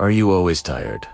Are you always tired,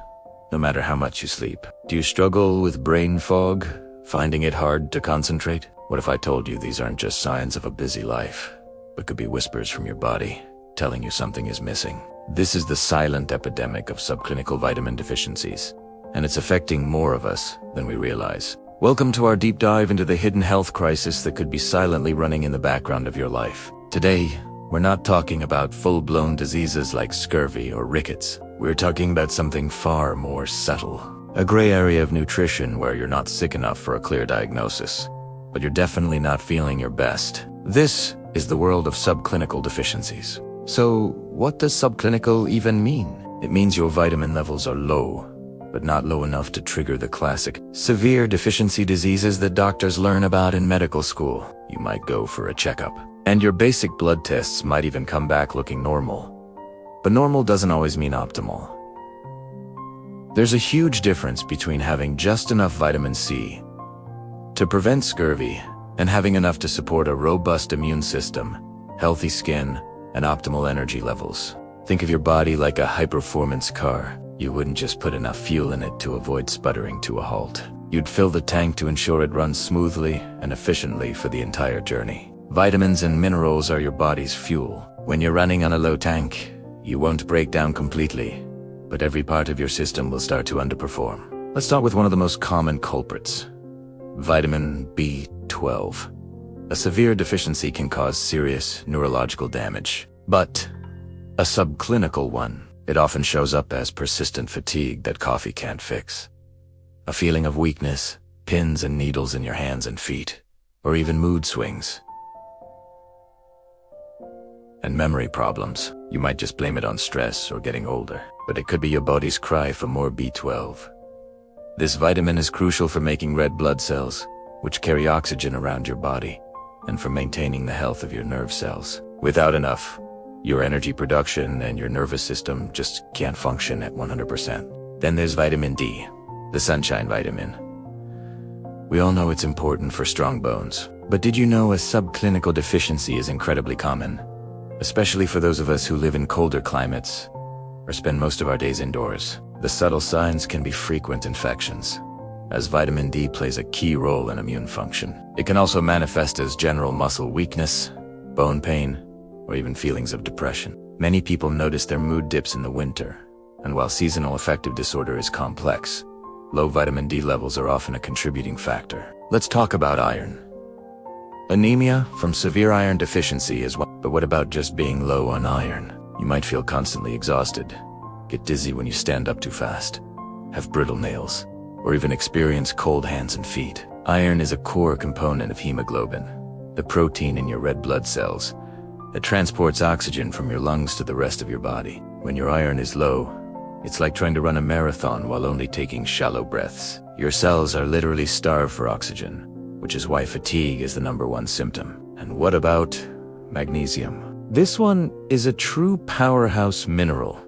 no matter how much you sleep? Do you struggle with brain fog, finding it hard to concentrate? What if I told you these aren't just signs of a busy life, but could be whispers from your body telling you something is missing? This is the silent epidemic of subclinical vitamin deficiencies, and it's affecting more of us than we realize. Welcome to our deep dive into the hidden health crisis that could be silently running in the background of your life. Today, we're not talking about full-blown diseases like scurvy or rickets. We're talking about something far more subtle. A gray area of nutrition where you're not sick enough for a clear diagnosis, but you're definitely not feeling your best. This is the world of subclinical deficiencies. So, what does subclinical even mean? It means your vitamin levels are low, but not low enough to trigger the classic severe deficiency diseases that doctors learn about in medical school. You might go for a checkup, and your basic blood tests might even come back looking normal. But normal doesn't always mean optimal. There's a huge difference between having just enough vitamin C to prevent scurvy and having enough to support a robust immune system, healthy skin, and optimal energy levels. Think of your body like a high-performance car. You wouldn't just put enough fuel in it to avoid sputtering to a halt. You'd fill the tank to ensure it runs smoothly and efficiently for the entire journey. Vitamins and minerals are your body's fuel. When you're running on a low tank, you won't break down completely, but every part of your system will start to underperform. Let's start with one of the most common culprits: vitamin B12. A severe deficiency can cause serious neurological damage, but a subclinical one, it often shows up as persistent fatigue that coffee can't fix, a feeling of weakness, pins and needles in your hands and feet, or even mood swings. And memory problems. You might just blame it on stress or getting older, but it could be your body's cry for more B12. This vitamin is crucial for making red blood cells, which carry oxygen around your body, and for maintaining the health of your nerve cells. Without enough, your energy production and your nervous system just can't function at 100%. Then there's vitamin D, the sunshine vitamin. We all know it's important for strong bones, but did you know a subclinical deficiency is incredibly common? Especially for those of us who live in colder climates or spend most of our days indoors. The subtle signs can be frequent infections, as vitamin D plays a key role in immune function. It can also manifest as general muscle weakness, bone pain, or even feelings of depression. Many people notice their mood dips in the winter, and while seasonal affective disorder is complex, low vitamin D levels are often a contributing factor. Let's talk about iron. Anemia from severe iron deficiency is one, but what about just being low on iron? You might feel constantly exhausted, get dizzy when you stand up too fast, have brittle nails, or even experience cold hands and feet. Iron is a core component of hemoglobin, the protein in your red blood cells that transports oxygen from your lungs to the rest of your body. When your iron is low, it's like trying to run a marathon while only taking shallow breaths. Your cells are literally starved for oxygen, which is why fatigue is the #1 symptom. And what about magnesium? This one is a true powerhouse mineral,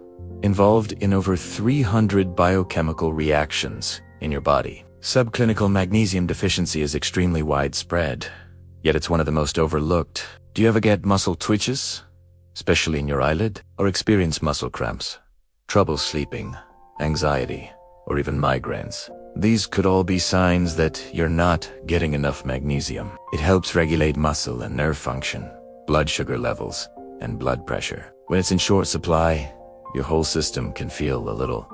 involved in over 300 biochemical reactions in your body. Subclinical magnesium deficiency is extremely widespread, yet it's one of the most overlooked. Do you ever get muscle twitches, especially in your eyelid, or experience muscle cramps, trouble sleeping, anxiety, or even migraines? These could all be signs that you're not getting enough magnesium. It helps regulate muscle and nerve function, blood sugar levels, and blood pressure. When it's in short supply, your whole system can feel a little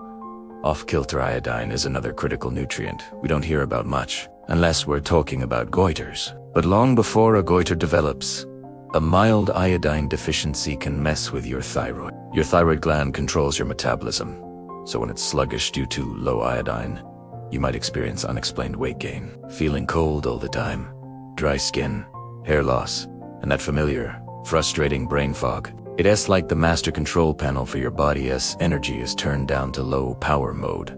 off-kilter. Iodine is another critical nutrient we don't hear about much, unless we're talking about goiters. But long before a goiter develops, a mild iodine deficiency can mess with your thyroid. Your thyroid gland controls your metabolism, so when it's sluggish due to low iodine, you might experience unexplained weight gain, feeling cold all the time, dry skin, hair loss, and that familiar, frustrating brain fog. It's like the master control panel for your body as energy is turned down to low power mode.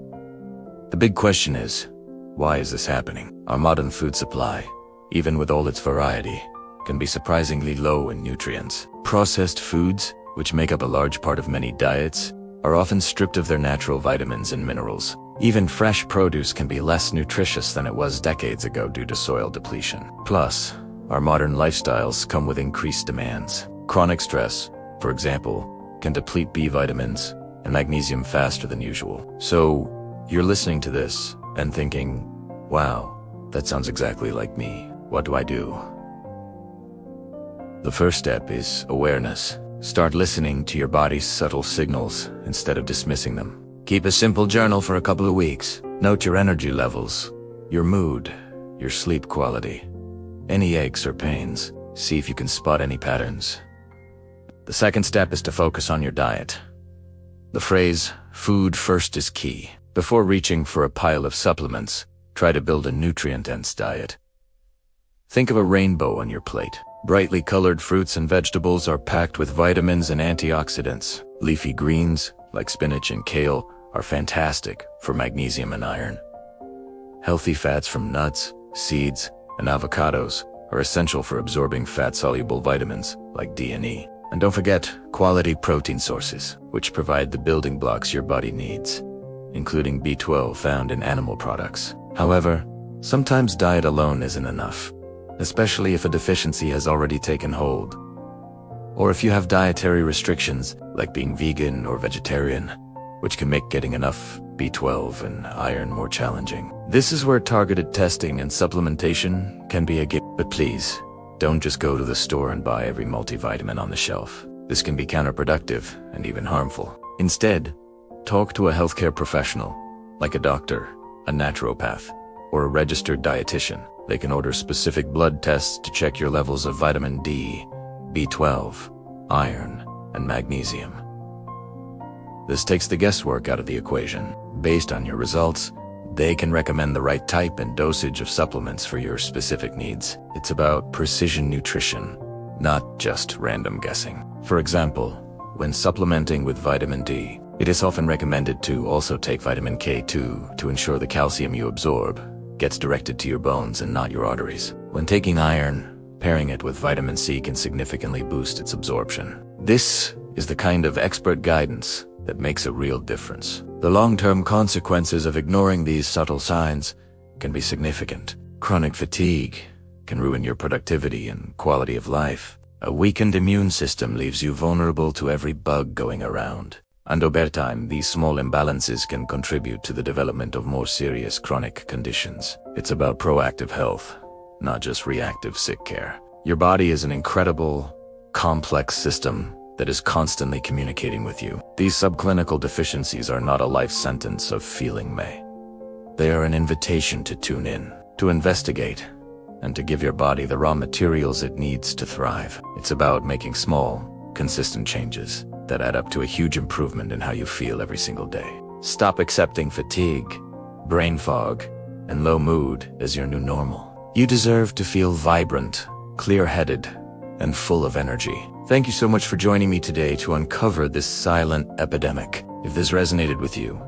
The big question is, why is this happening? Our modern food supply, even with all its variety, can be surprisingly low in nutrients. Processed foods, which make up a large part of many diets, are often stripped of their natural vitamins and minerals. Even fresh produce can be less nutritious than it was decades ago due to soil depletion. Plus, our modern lifestyles come with increased demands. Chronic stress, for example, can deplete B vitamins, and magnesium faster than usual. So, you're listening to this and thinking, wow, that sounds exactly like me. What do I do? The first step is awareness. Start listening to your body's subtle signals instead of dismissing them. Keep a simple journal for a couple of weeks. Note your energy levels, your mood, your sleep quality, any aches or pains. See if you can spot any patterns. The second step is to focus on your diet. The phrase, food first, is key. Before reaching for a pile of supplements, try to build a nutrient-dense diet. Think of a rainbow on your plate. Brightly colored fruits and vegetables are packed with vitamins and antioxidants. Leafy greens, like spinach and kale, are fantastic for magnesium and iron. Healthy fats from nuts, seeds, and avocados are essential for absorbing fat-soluble vitamins like D and E. And don't forget quality protein sources, which provide the building blocks your body needs, including B12 found in animal products. However, sometimes diet alone isn't enough, especially if a deficiency has already taken hold. Or if you have dietary restrictions, like being vegan or vegetarian, which can make getting enough B12 and iron more challenging. This is where targeted testing and supplementation can be a gift. But please, don't just go to the store and buy every multivitamin on the shelf. This can be counterproductive and even harmful. Instead, talk to a healthcare professional, like a doctor, a naturopath, or a registered dietitian. They can order specific blood tests to check your levels of vitamin D, B12, iron, and magnesium. This takes the guesswork out of the equation. Based on your results, they can recommend the right type and dosage of supplements for your specific needs. It's about precision nutrition, not just random guessing. For example, when supplementing with vitamin D, it is often recommended to also take vitamin K2 to ensure the calcium you absorb gets directed to your bones and not your arteries. When taking iron, pairing it with vitamin C can significantly boost its absorption. This is the kind of expert guidance that makes a real difference. The long-term consequences of ignoring these subtle signs can be significant. Chronic fatigue can ruin your productivity and quality of life. A weakened immune system leaves you vulnerable to every bug going around. And over time, these small imbalances can contribute to the development of more serious chronic conditions. It's about proactive health, not just reactive sick care. Your body is an incredible, complex system that is constantly communicating with you. These subclinical deficiencies are not a life sentence of feeling may. They are an invitation to tune in, to investigate, and to give your body the raw materials it needs to thrive. It's about making small, consistent changes that add up to a huge improvement in how you feel every single day. Stop accepting fatigue, brain fog, and low mood as your new normal. You deserve to feel vibrant, clear-headed, and full of energy. Thank you so much for joining me today to uncover this silent epidemic. If this resonated with you,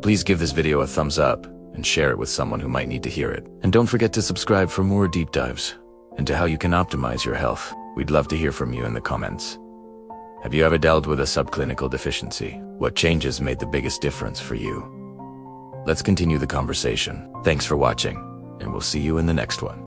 please give this video a thumbs up and share it with someone who might need to hear it. And don't forget to subscribe for more deep dives into how you can optimize your health. We'd love to hear from you in the comments. Have you ever dealt with a subclinical deficiency? What changes made the biggest difference for you? Let's continue the conversation. Thanks for watching, and we'll see you in the next one.